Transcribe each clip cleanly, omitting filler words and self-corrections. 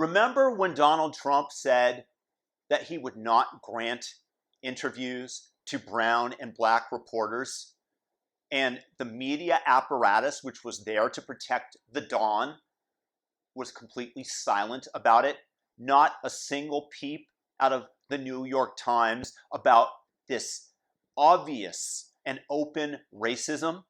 Remember when Donald Trump said that he would not grant interviews to brown and black reporters? And the media apparatus, which was there to protect the Dawn, was completely silent about it. Not a single peep out of the New York Times about this obvious and open racism.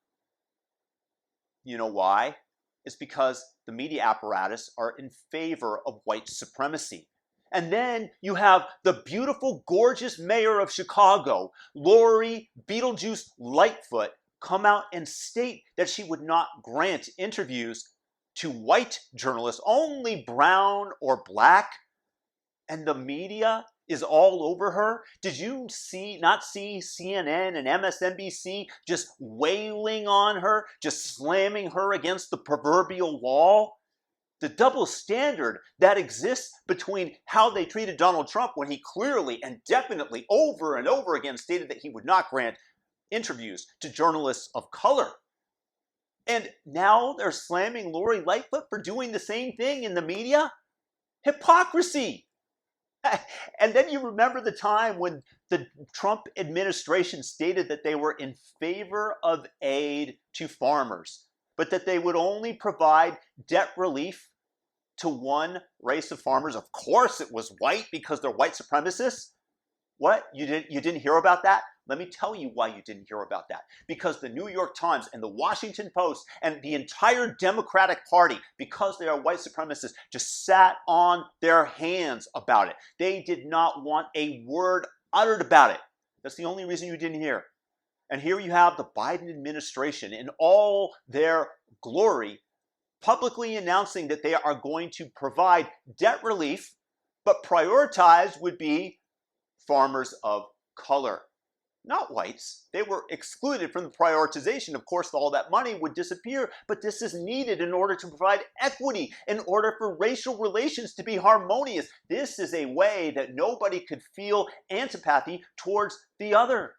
You know why? It's because the media apparatus are in favor of white supremacy. And then you have the beautiful, gorgeous mayor of Chicago, Lori Beetlejuice Lightfoot, come out and state that she would not grant interviews to white journalists, only brown or black. And the media is all over her. Did you not see CNN and MSNBC just wailing on her, just slamming her against the proverbial wall? The double standard that exists between how they treated Donald Trump when he clearly and definitely over and over again stated that he would not grant interviews to journalists of color. And now they're slamming Lori Lightfoot for doing the same thing in the media? Hypocrisy! And then you remember the time when the Trump administration stated that they were in favor of aid to farmers, but that they would only provide debt relief to one race of farmers. Of course it was white, because they're white supremacists. What? You didn't hear about that? Let me tell you why you didn't hear about that. Because the New York Times and the Washington Post and the entire Democratic Party, because they are white supremacists, just sat on their hands about it. They did not want a word uttered about it. That's the only reason you didn't hear. And here you have the Biden administration in all their glory, publicly announcing that they are going to provide debt relief, but prioritized would be farmers of color. Not whites. They were excluded from the prioritization. Of course, all that money would disappear, but this is needed in order to provide equity, in order for racial relations to be harmonious. This is a way that nobody could feel antipathy towards the other.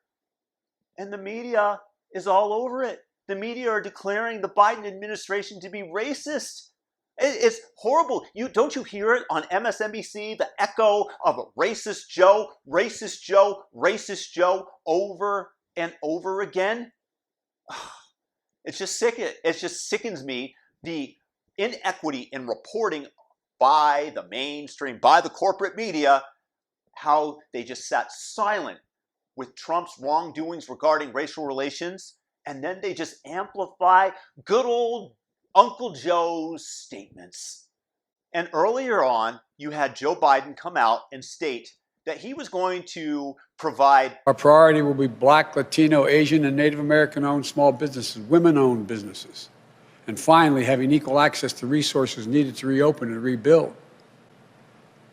And the media is all over it. The media are declaring the Biden administration to be racist. It's horrible. Don't you hear it on MSNBC, the echo of racist Joe, racist Joe, racist Joe over and over again? It just sickens me, the inequity in reporting by the mainstream, by the corporate media, how they just sat silent with Trump's wrongdoings regarding racial relations, and then they just amplify good old Uncle Joe's statements. And earlier on, you had Joe Biden come out and state that he was going to provide... Our priority will be Black, Latino, Asian, and Native American-owned small businesses, women-owned businesses. And finally, having equal access to resources needed to reopen and rebuild.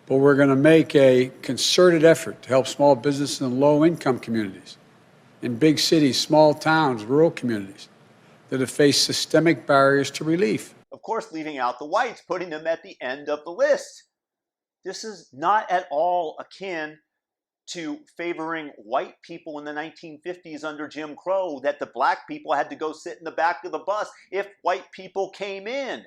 But we're going to make a concerted effort to help small businesses in low-income communities, in big cities, small towns, rural communities, that have faced systemic barriers to relief. Of course, leaving out the whites, putting them at the end of the list. This is not at all akin to favoring white people in the 1950s under Jim Crow, that the black people had to go sit in the back of the bus if white people came in.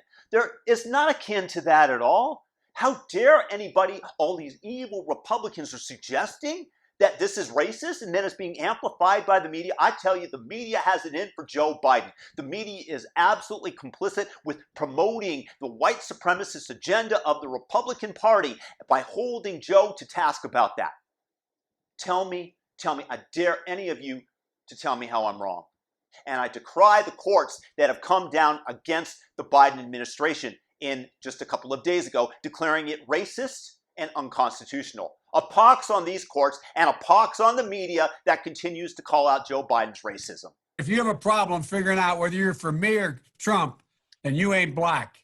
It's not akin to that at all. How dare anybody, all these evil Republicans are suggesting that this is racist, and then it's being amplified by the media. I tell you, the media has it in for Joe Biden. The media is absolutely complicit with promoting the white supremacist agenda of the Republican Party by holding Joe to task about that. Tell me, I dare any of you to tell me how I'm wrong. And I decry the courts that have come down against the Biden administration in just a couple of days ago, declaring it racist and unconstitutional. A pox on these courts and a pox on the media that continues to call out Joe Biden's racism. If you have a problem figuring out whether you're for me or Trump, then you ain't black.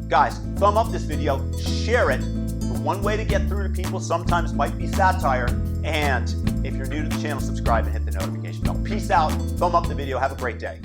Guys, thumb up this video, share it. The one way to get through to people sometimes might be satire. And if you're new to the channel, subscribe and hit the notification bell. Peace out. Thumb up the video. Have a great day.